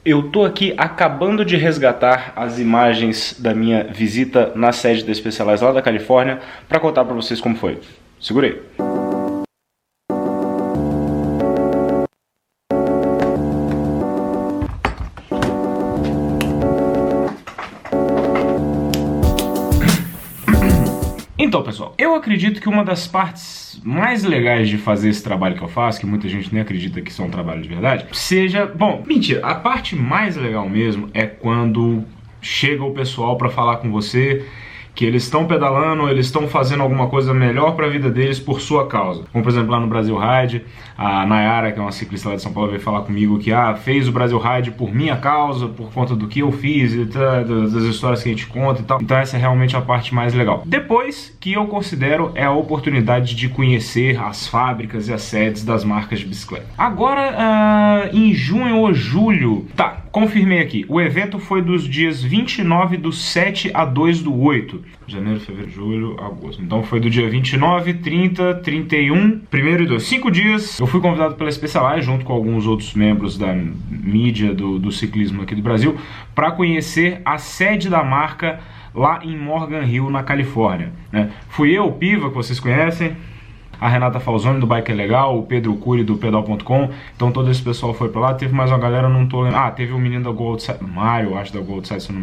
Eu tô aqui acabando de resgatar as imagens da minha visita na sede da Specialized lá da Califórnia para contar para vocês como foi. Segura aí. Então, pessoal, eu acredito que uma das partes mais legais de fazer esse trabalho que eu faço, que muita gente nem acredita que isso é um trabalho de verdade, seja... Bom, mentira, a parte mais legal mesmo é quando chega o pessoal para falar com você que eles estão pedalando, eles estão fazendo alguma coisa melhor para a vida deles por sua causa. Como, por exemplo, lá no Brasil Ride, a Nayara, que é uma ciclista lá de São Paulo, veio falar comigo que fez o Brasil Ride por minha causa, por conta do que eu fiz, das histórias que a gente conta e tal. Então essa é realmente a parte mais legal. Depois, que eu considero é a oportunidade de conhecer as fábricas e as sedes das marcas de bicicleta. Agora, em junho ou julho... Tá, confirmei aqui. O evento foi dos dias 29/7 a 2/8. Janeiro, fevereiro, julho, agosto. Então foi do dia 29, 30, 31, 1º e 2. 5 dias. Eu fui convidado pela Specialized, junto com alguns outros membros da mídia do ciclismo aqui do Brasil, para conhecer a sede da marca lá em Morgan Hill, na Califórnia, né? Fui eu, o Piva, que vocês conhecem, a Renata Falzoni do Bike é Legal, o Pedro Cury do Pedal.com, então todo esse pessoal foi pra lá. Teve mais uma galera, não tô lembrando. Teve um menino da Gold Side, Mário, acho, da Gold Side, se eu não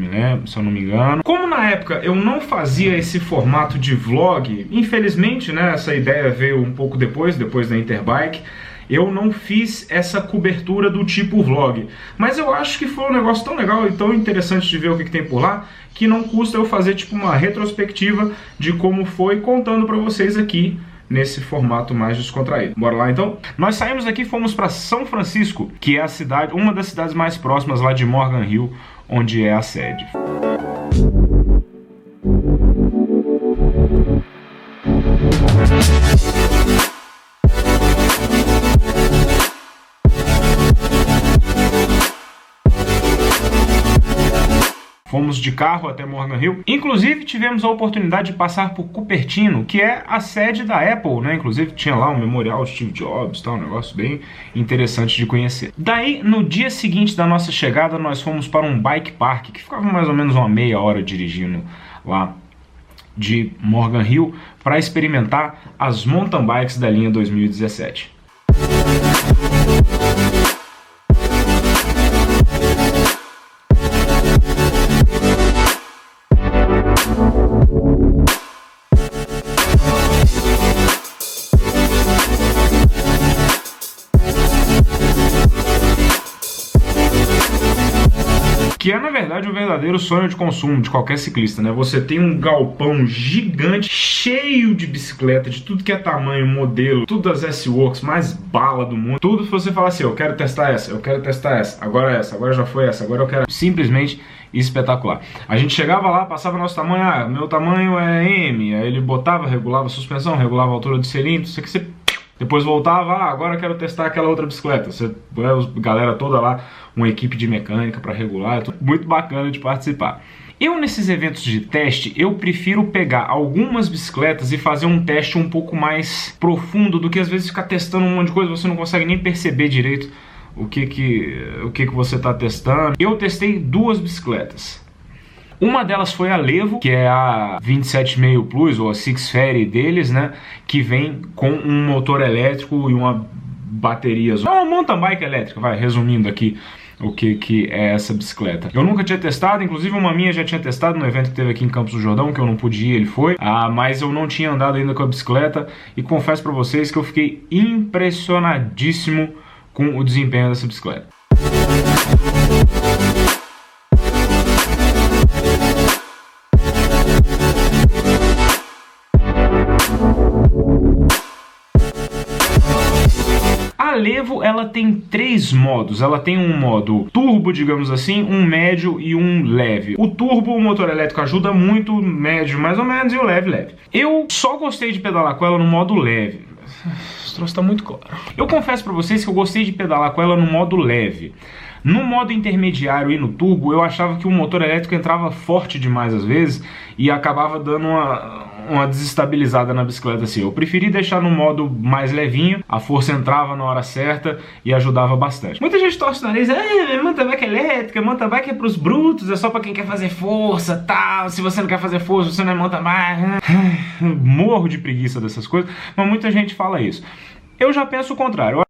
me engano. Como na época eu não fazia esse formato de vlog, infelizmente, né, essa ideia veio um pouco depois da Interbike, eu não fiz essa cobertura do tipo vlog. Mas eu acho que foi um negócio tão legal e tão interessante de ver o que tem por lá, que não custa eu fazer tipo uma retrospectiva de como foi, contando pra vocês aqui nesse formato mais descontraído. Bora lá então? Nós saímos aqui e fomos para São Francisco, que é a cidade, uma das cidades mais próximas lá de Morgan Hill, onde é a sede. Fomos de carro até Morgan Hill. Inclusive, tivemos a oportunidade de passar por Cupertino, que é a sede da Apple, né? Inclusive, tinha lá um memorial de Steve Jobs, tá? Um negócio bem interessante de conhecer. Daí, no dia seguinte da nossa chegada, nós fomos para um bike park, que ficava mais ou menos uma meia hora dirigindo lá de Morgan Hill, para experimentar as mountain bikes da linha 2017. Que é, na verdade, o verdadeiro sonho de consumo de qualquer ciclista, né? Você tem um galpão gigante, cheio de bicicleta, de tudo que é tamanho, modelo, tudo das S-Works, mais bala do mundo. Tudo que você fala assim, eu quero testar essa, eu quero testar essa, agora já foi essa, agora eu quero... Simplesmente espetacular. A gente chegava lá, passava nosso tamanho, meu tamanho é M, aí ele botava, regulava a suspensão, regulava a altura do cilindro, isso aqui você... Depois voltava, agora quero testar aquela outra bicicleta. Você, a galera toda lá, uma equipe de mecânica para regular, é muito bacana de participar. Eu, nesses eventos de teste, eu prefiro pegar algumas bicicletas e fazer um teste um pouco mais profundo do que às vezes ficar testando um monte de coisa, você não consegue nem perceber direito o que você está testando. Eu testei 2 bicicletas. Uma delas foi a Levo, que é a 27,5 Plus, ou a Six Ferry deles, né? Que vem com um motor elétrico e uma bateria. É uma mountain bike elétrica, vai, resumindo aqui o que é essa bicicleta. Eu nunca tinha testado, inclusive uma minha já tinha testado no evento que teve aqui em Campos do Jordão, que eu não pude ir, ele foi. Mas eu não tinha andado ainda com a bicicleta e confesso pra vocês que eu fiquei impressionadíssimo com o desempenho dessa bicicleta. A Levo, ela tem 3 modos. Ela tem um modo turbo, digamos assim, um médio e um leve. O turbo, o motor elétrico ajuda muito, o médio mais ou menos e o leve, leve. Eu só gostei de pedalar com ela no modo leve. Esse troço tá muito claro. Eu confesso pra vocês que eu gostei de pedalar com ela no modo leve. No modo intermediário e no turbo, eu achava que o motor elétrico entrava forte demais às vezes e acabava dando uma desestabilizada na bicicleta assim. Eu preferi deixar no modo mais levinho, a força entrava na hora certa e ajudava bastante. Muita gente torce o nariz, mountain bike elétrica, mountain bike é pros brutos, é só pra quem quer fazer força, tal, se você não quer fazer força, você não é mountain bike. Morro de preguiça dessas coisas, mas muita gente fala isso. Eu já penso o contrário.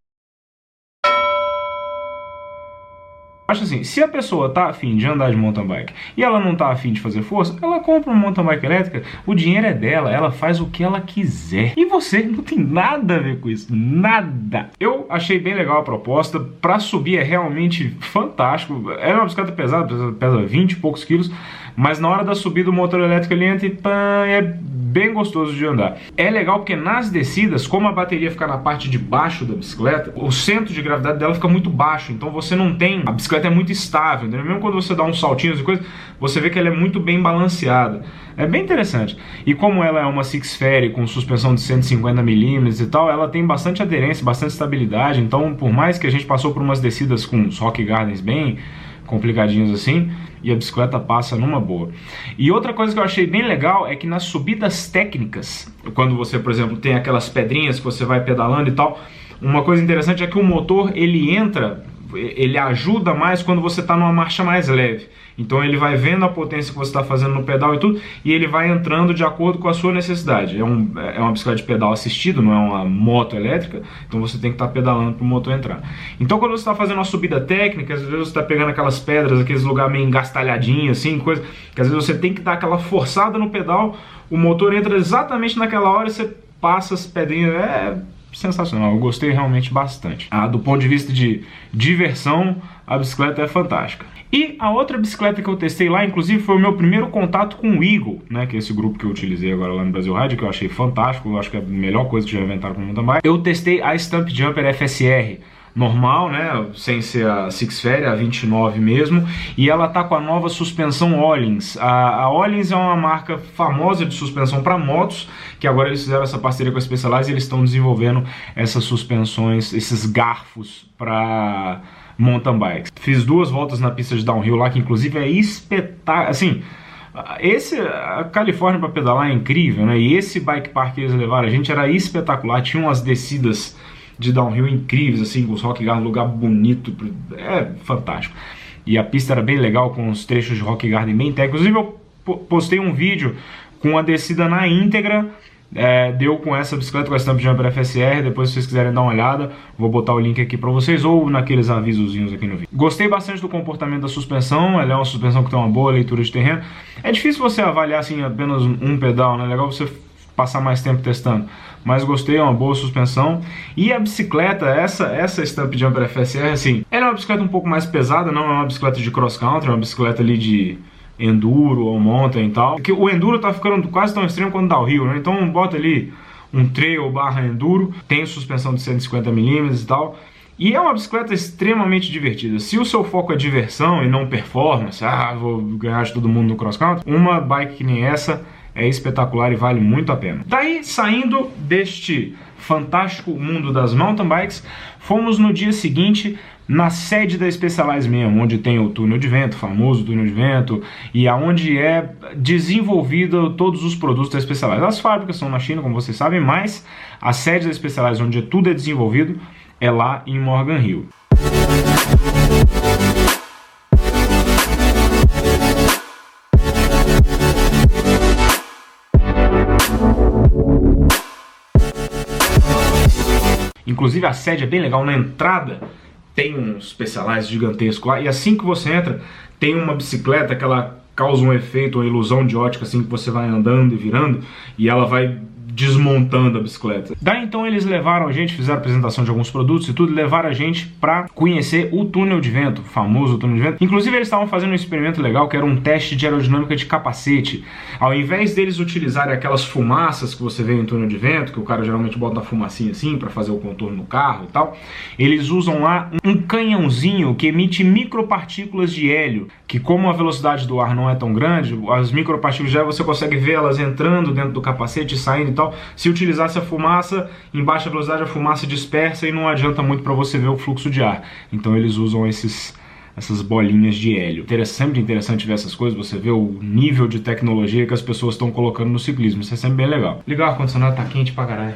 Acho assim, se a pessoa tá afim de andar de mountain bike e ela não tá afim de fazer força, ela compra uma mountain bike elétrica, o dinheiro é dela, ela faz o que ela quiser. E você não tem nada a ver com isso, nada. Eu achei bem legal a proposta, pra subir é realmente fantástico. É uma bicicleta pesada, pesa 20 e poucos quilos, mas na hora da subida o motor elétrico ele entra e pã, é bem gostoso de andar. É legal porque nas descidas, como a bateria fica na parte de baixo da bicicleta, o centro de gravidade dela fica muito baixo, então você não tem... A bicicleta é muito estável, entendeu? Mesmo quando você dá uns saltinhos e coisa, você vê que ela é muito bem balanceada. É bem interessante. E como ela é uma Six Ferry com suspensão de 150mm e tal, ela tem bastante aderência, bastante estabilidade, então por mais que a gente passou por umas descidas com os Rock Gardens bem complicadinhos assim, e a bicicleta passa numa boa. E outra coisa que eu achei bem legal é que nas subidas técnicas, quando você, por exemplo, tem aquelas pedrinhas que você vai pedalando e tal, uma coisa interessante é que o motor, ele ajuda mais quando você está numa marcha mais leve. Então ele vai vendo a potência que você está fazendo no pedal e tudo, e ele vai entrando de acordo com a sua necessidade. É uma bicicleta de pedal assistido, não é uma moto elétrica, então você tem que estar pedalando para o motor entrar. Então quando você está fazendo uma subida técnica, às vezes você está pegando aquelas pedras, aqueles lugares meio engastalhadinhos, assim, coisa que às vezes você tem que dar aquela forçada no pedal, o motor entra exatamente naquela hora e você passa as pedrinhas, sensacional, eu gostei realmente bastante. Do ponto de vista de diversão, a bicicleta é fantástica. E a outra bicicleta que eu testei lá, inclusive, foi o meu primeiro contato com o Eagle, né, que é esse grupo que eu utilizei agora lá no Brasil Ride, que eu achei fantástico, eu acho que é a melhor coisa que já inventaram com o mountain bike. Eu testei a Stump Jumper FSR, normal, né, sem ser a Six Ferry, a 29 mesmo, e ela tá com a nova suspensão Öhlins. A Öhlins é uma marca famosa de suspensão para motos, que agora eles fizeram essa parceria com a Specialized e eles estão desenvolvendo essas suspensões, esses garfos para mountain bikes. Fiz 2 voltas na pista de downhill lá, que inclusive é espetacular, assim... A Califórnia para pedalar é incrível, né? E esse bike park que eles levaram a gente era espetacular, tinha umas descidas de downhill incríveis, assim, com os Rock Garden, lugar bonito, é fantástico. E a pista era bem legal, com os trechos de Rock Garden bem técnicos. Inclusive eu postei um vídeo com a descida na íntegra, deu com essa bicicleta, com a Stump Jumper FSR, depois se vocês quiserem dar uma olhada, vou botar o link aqui pra vocês, ou naqueles avisozinhos aqui no vídeo. Gostei bastante do comportamento da suspensão, ela é uma suspensão que tem uma boa leitura de terreno. É difícil você avaliar assim apenas um pedal, né? É legal você passar mais tempo testando, mas gostei, é uma boa suspensão. E a bicicleta, essa Stump Jumper FSR, assim, ela é uma bicicleta um pouco mais pesada, não é uma bicicleta de cross country, é uma bicicleta ali de enduro ou mountain e tal, porque o enduro tá ficando quase tão extremo quanto o downhill, né? Então bota ali um trail barra enduro, tem suspensão de 150mm e tal, e é uma bicicleta extremamente divertida. Se o seu foco é diversão e não performance, vou ganhar de todo mundo no cross country, uma bike que nem essa é espetacular e vale muito a pena. Daí, saindo deste fantástico mundo das mountain bikes, fomos no dia seguinte na sede da Specialized mesmo, onde tem o túnel de vento, o famoso túnel de vento, e aonde é desenvolvido todos os produtos da Specialized. As fábricas são na China, como vocês sabem, mas a sede da Specialized, onde tudo é desenvolvido, é lá em Morgan Hill. Inclusive a sede é bem legal, na entrada tem um Specialized gigantesco lá, e assim que você entra, tem uma bicicleta que ela causa um efeito, uma ilusão de ótica, assim, que você vai andando e virando, e ela vai desmontando a bicicleta. Daí então eles levaram a gente, fizeram a apresentação de alguns produtos e tudo, levaram a gente pra conhecer o túnel de vento, o famoso túnel de vento. Inclusive eles estavam fazendo um experimento legal, que era um teste de aerodinâmica de capacete. Ao invés deles utilizarem aquelas fumaças que você vê em túnel de vento, que o cara geralmente bota uma fumacinha assim pra fazer o contorno no carro e tal, eles usam lá um canhãozinho que emite micropartículas de hélio, que como a velocidade do ar não é tão grande, as micropartículas já você consegue ver elas entrando dentro do capacete e saindo e tal. Se utilizasse a fumaça, em baixa velocidade a fumaça dispersa e não adianta muito para você ver o fluxo de ar. Então eles usam esses essas bolinhas de hélio. Sempre interessante ver essas coisas, você vê o nível de tecnologia que as pessoas estão colocando no ciclismo, isso é sempre bem legal. Ligar o ar-condicionado, tá quente pra caralho.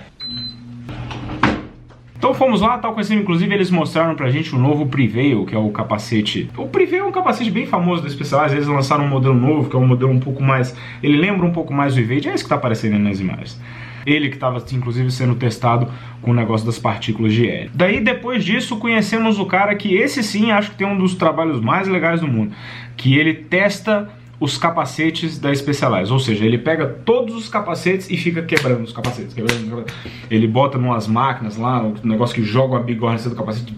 Então fomos lá, tal, conhecendo, inclusive eles mostraram pra gente o novo Prevail, que é o capacete. O Prevail é um capacete bem famoso da Specialized, eles lançaram um modelo novo, que é um modelo um pouco mais... Ele lembra um pouco mais do Evade, é isso que tá aparecendo nas imagens. Ele que estava, inclusive, sendo testado com o negócio das partículas de hélio. Daí, depois disso, conhecemos o cara que esse sim, acho que tem um dos trabalhos mais legais do mundo, que ele testa os capacetes da Specialized, ou seja, ele pega todos os capacetes e fica quebrando os capacetes, Ele bota numas máquinas lá, um negócio que joga uma bigorna do capacete,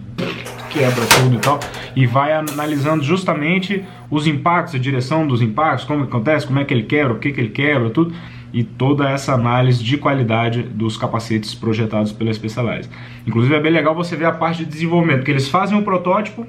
quebra tudo e tal, e vai analisando justamente os impactos, a direção dos impactos, como que acontece, como é que ele quebra, o que que ele quebra, tudo, e toda essa análise de qualidade dos capacetes projetados pela Specialized. Inclusive é bem legal você ver a parte de desenvolvimento, porque eles fazem um protótipo,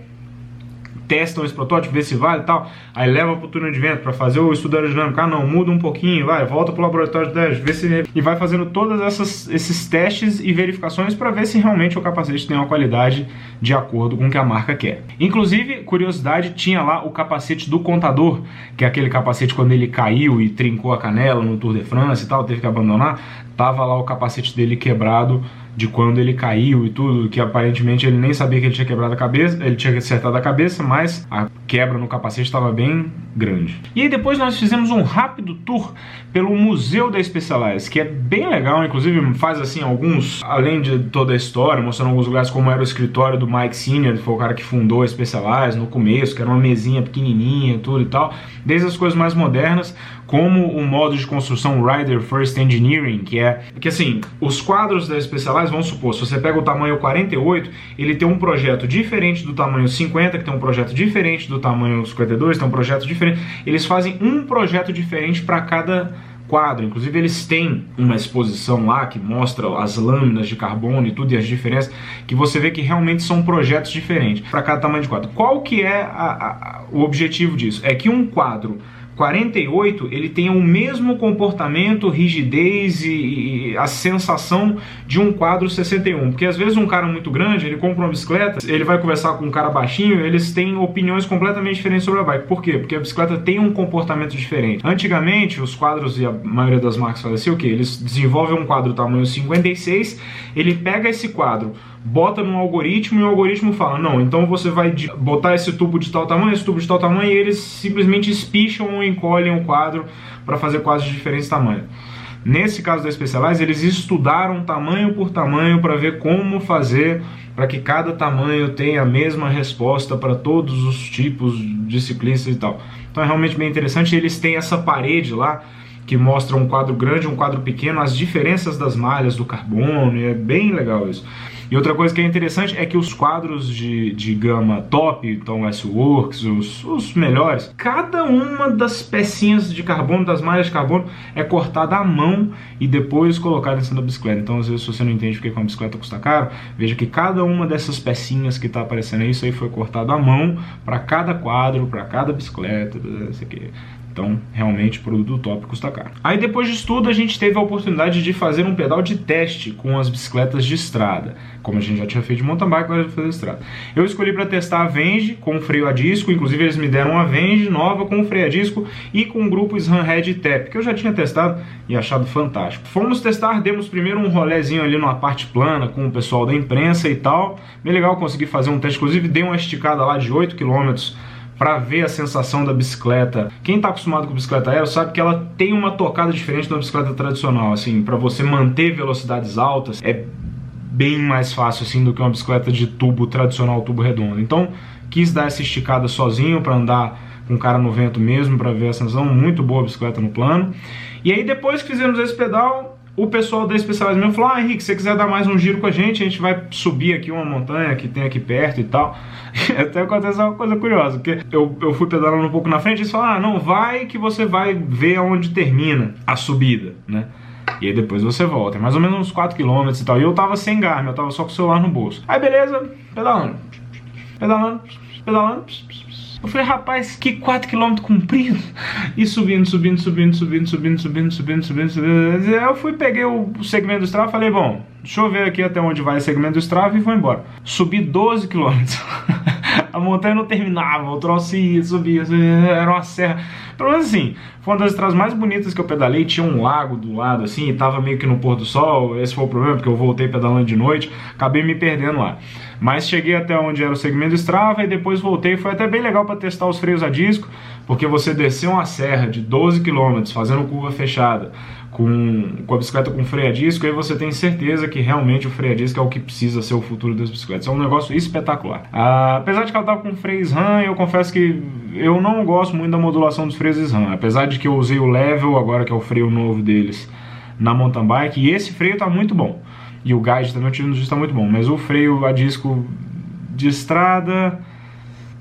testam esse protótipo, vê se vale e tal, aí leva para o túnel de vento para fazer o estudo aerodinâmico, não, muda um pouquinho, vai, volta para o laboratório de testes, vê se... E vai fazendo todos esses testes e verificações para ver se realmente o capacete tem uma qualidade de acordo com o que a marca quer. Inclusive, curiosidade, tinha lá o capacete do Contador, que é aquele capacete quando ele caiu e trincou a canela no Tour de France e tal, teve que abandonar, tava lá o capacete dele quebrado de quando ele caiu e tudo, que aparentemente ele nem sabia que ele tinha quebrado a cabeça, ele tinha acertado a cabeça, mas a quebra no capacete estava bem grande. E aí depois nós fizemos um rápido tour pelo Museu da Specialized, que é bem legal, inclusive faz assim alguns, além de toda a história, mostrando alguns lugares como era o escritório do Mike Senior, que foi o cara que fundou a Specialized no começo, que era uma mesinha pequenininha, tudo e tal, desde as coisas mais modernas, como o modo de construção Rider First Engineering, que é que assim, os quadros da Specialized, vamos supor, se você pega o tamanho 48, ele tem um projeto diferente do tamanho 50, que tem um projeto diferente do tamanho 52, tem um projeto diferente, eles fazem um projeto diferente para cada quadro. Inclusive eles têm uma exposição lá que mostra as lâminas de carbono e tudo e as diferenças, que você vê que realmente são projetos diferentes para cada tamanho de quadro. Qual que é o objetivo disso? É que um quadro 48, ele tem o mesmo comportamento, rigidez e a sensação de um quadro 61, porque às vezes um cara muito grande, ele compra uma bicicleta, ele vai conversar com um cara baixinho, eles têm opiniões completamente diferentes sobre a bike. Por quê? Porque a bicicleta tem um comportamento diferente. Antigamente, os quadros, e a maioria das marcas fazem assim, o quê? Eles desenvolvem um quadro tamanho 56, ele pega esse quadro, bota num algoritmo e o algoritmo fala, não, então você vai botar esse tubo de tal tamanho, esse tubo de tal tamanho, e eles simplesmente espicham ou encolhem o quadro para fazer quadros de diferentes tamanhos. Nesse caso da Specialized, eles estudaram tamanho por tamanho para ver como fazer para que cada tamanho tenha a mesma resposta para todos os tipos de ciclistas e tal. Então é realmente bem interessante. Eles têm essa parede lá que mostra um quadro grande e um quadro pequeno, as diferenças das malhas do carbono, e é bem legal isso. E outra coisa que é interessante é que os quadros de gama top, então S-Works, os melhores, cada uma das pecinhas de carbono, das malhas de carbono, é cortada à mão e depois colocada em cima da bicicleta. Então às vezes se você não entende porque uma bicicleta custa caro, veja que cada uma dessas pecinhas que está aparecendo aí, isso aí foi cortado à mão para cada quadro, para cada bicicleta, isso aqui. Então, realmente, produto top custa caro. Aí, depois disso tudo, a gente teve a oportunidade de fazer um pedal de teste com as bicicletas de estrada. Como a gente já tinha feito de mountain bike, agora fazer de estrada. Eu escolhi para testar a Venge com freio a disco. Inclusive, eles me deram uma Venge nova com freio a disco e com o grupo SRAM Red Tap, que eu já tinha testado e achado fantástico. Fomos testar, demos primeiro um rolezinho ali numa parte plana com o pessoal da imprensa e tal. Bem legal, consegui fazer um teste. Inclusive, dei uma esticada lá de 8 km para ver a sensação da bicicleta. Quem está acostumado com bicicleta aérea sabe que ela tem uma tocada diferente da bicicleta tradicional, assim, para você manter velocidades altas é bem mais fácil assim do que uma bicicleta de tubo tradicional, tubo redondo. Então, quis dar essa esticada sozinho para andar com o cara no vento mesmo, para ver a sensação. Muito boa a bicicleta no plano. E aí depois que fizemos esse pedal, o pessoal da Specialized mesmo falou, Henrique, se você quiser dar mais um giro com a gente vai subir aqui uma montanha que tem aqui perto e tal. E até aconteceu uma coisa curiosa, porque eu fui pedalando um pouco na frente e eles falaram, não, vai que você vai ver aonde termina a subida, né? E aí depois você volta, é mais ou menos uns 4 km e tal. E eu tava sem Garmin, eu tava só com o celular no bolso. Aí beleza, pedalando. Eu falei, rapaz, que 4 km comprido. E subindo. Aí eu fui, peguei o segmento do Strava e falei, bom, deixa eu ver aqui até onde vai o segmento do Strava e vou embora. Subi 12 km. A montanha não terminava, o troço ia, subia, era uma serra. Pelo menos assim, foi uma das estradas mais bonitas que eu pedalei, tinha um lago do lado assim, e tava meio que no pôr do sol. Esse foi o problema, porque eu voltei pedalando de noite, acabei me perdendo lá. Mas cheguei até onde era o segmento Strava e depois voltei. Foi até bem legal para testar os freios a disco, porque você desceu uma serra de 12 km fazendo curva fechada com a bicicleta com freio a disco, aí você tem certeza que realmente o freio a disco é o que precisa ser o futuro das bicicletas. É um negócio espetacular. Apesar de que ela tava com freio SRAM, eu confesso que eu não gosto muito da modulação dos freios SRAM. Apesar de que eu usei o Level, agora que é o freio novo deles, na mountain bike, e esse freio tá muito bom. E o guide também, o tiro no disco tá muito bom. Mas o freio a disco de estrada,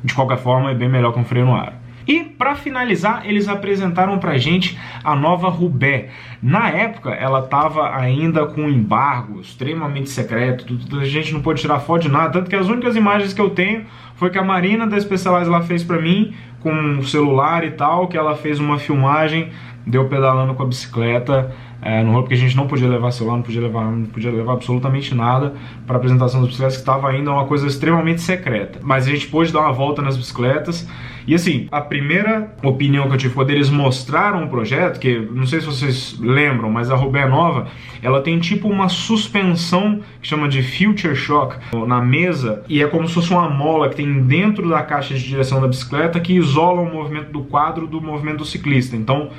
de qualquer forma, é bem melhor que um freio no aro. E para finalizar, eles apresentaram pra gente a nova Roubaix. Na época, ela tava ainda com embargo extremamente secreto, a gente não pôde tirar foto de nada, tanto que as únicas imagens que eu tenho foi que a Marina da Specialized lá fez pra mim, com o celular e tal, que ela fez uma filmagem, deu pedalando com a bicicleta, no rolo, porque a gente não podia levar celular, não podia levar absolutamente nada para apresentação das bicicletas, que estava ainda uma coisa extremamente secreta. Mas a gente pôde dar uma volta nas bicicletas. E assim, a primeira opinião que eu tive quando eles mostraram o projeto, que não sei se vocês lembram, mas a Roubaix nova, ela tem tipo uma suspensão que chama de Future Shock na mesa, e é como se fosse uma mola que tem dentro da caixa de direção da bicicleta que isola o movimento do quadro do movimento do ciclista. Então,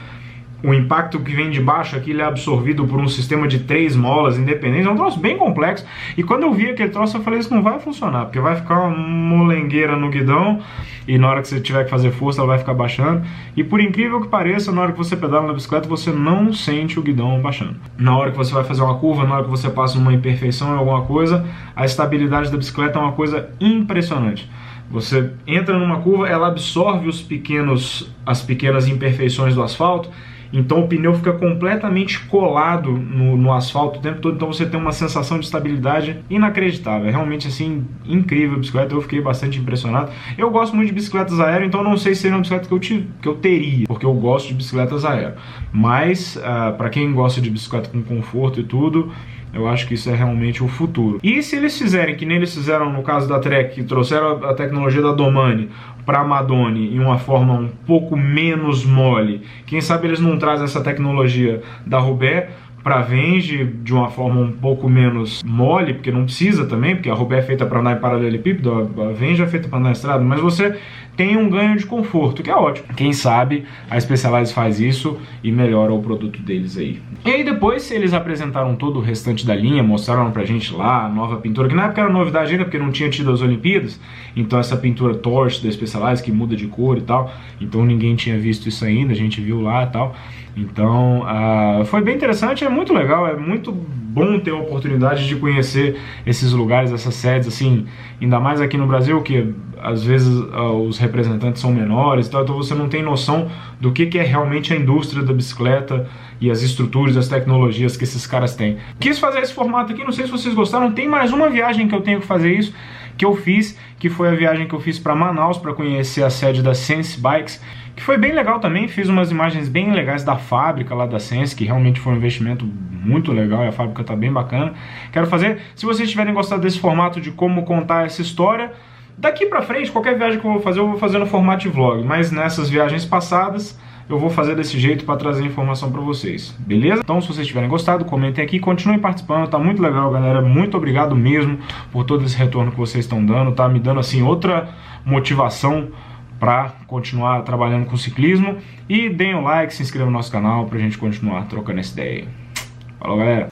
o impacto que vem de baixo aqui ele é absorvido por um sistema de 3 molas independentes. É um troço bem complexo. E quando eu vi aquele troço, eu falei, isso não vai funcionar, porque vai ficar uma molengueira no guidão, e na hora que você tiver que fazer força, ela vai ficar baixando. E por incrível que pareça, na hora que você pedala na bicicleta, você não sente o guidão baixando. Na hora que você vai fazer uma curva, na hora que você passa uma imperfeição em alguma coisa, a estabilidade da bicicleta é uma coisa impressionante. Você entra numa curva, ela absorve as pequenas imperfeições do asfalto, então o pneu fica completamente colado no asfalto o tempo todo, então você tem uma sensação de estabilidade inacreditável. É realmente assim, incrível a bicicleta, eu fiquei bastante impressionado. Eu gosto muito de bicicletas aéreas, então não sei se seria uma bicicleta que eu teria, porque eu gosto de bicicletas aéreas. Mas, para quem gosta de bicicleta com conforto e tudo, eu acho que isso é realmente o futuro. E se eles fizerem, que nem eles fizeram no caso da Trek, que trouxeram a tecnologia da Domane para a Madone em uma forma um pouco menos mole, quem sabe eles não trazem essa tecnologia da Roubaix para a Venge de uma forma um pouco menos mole, porque não precisa também, porque a Roubaix é feita para andar em paralelepípedo, a Venge é feita para andar na estrada, mas você tem um ganho de conforto, que é ótimo. Quem sabe a Specialized faz isso e melhora o produto deles aí. E aí depois eles apresentaram todo o restante da linha, mostraram pra gente lá a nova pintura, que na época era novidade ainda, porque não tinha tido as Olimpíadas, então essa pintura Torch da Specialized, que muda de cor e tal, então ninguém tinha visto isso ainda, a gente viu lá e tal. Então, foi bem interessante, é muito legal, é muito bom ter a oportunidade de conhecer esses lugares, essas sedes, assim, ainda mais aqui no Brasil, que às vezes os representantes são menores e tal, então você não tem noção do que é realmente a indústria da bicicleta e as estruturas, as tecnologias que esses caras têm. Quis fazer esse formato aqui, não sei se vocês gostaram, tem mais uma viagem que eu tenho que fazer isso, que eu fiz, que foi a viagem que eu fiz para Manaus para conhecer a sede da Sense Bikes, que foi bem legal também, fiz umas imagens bem legais da fábrica lá da Sense, que realmente foi um investimento muito legal e a fábrica tá bem bacana. Quero fazer, se vocês tiverem gostado desse formato de como contar essa história, daqui pra frente, qualquer viagem que eu vou fazer no formato de vlog, mas nessas viagens passadas eu vou fazer desse jeito para trazer informação para vocês, beleza? Então se vocês tiverem gostado, comentem aqui, continuem participando, tá muito legal galera, muito obrigado mesmo por todo esse retorno que vocês estão dando, tá me dando assim outra motivação para continuar trabalhando com ciclismo, e deem o like, se inscrevam no nosso canal pra gente continuar trocando essa ideia. Falou galera!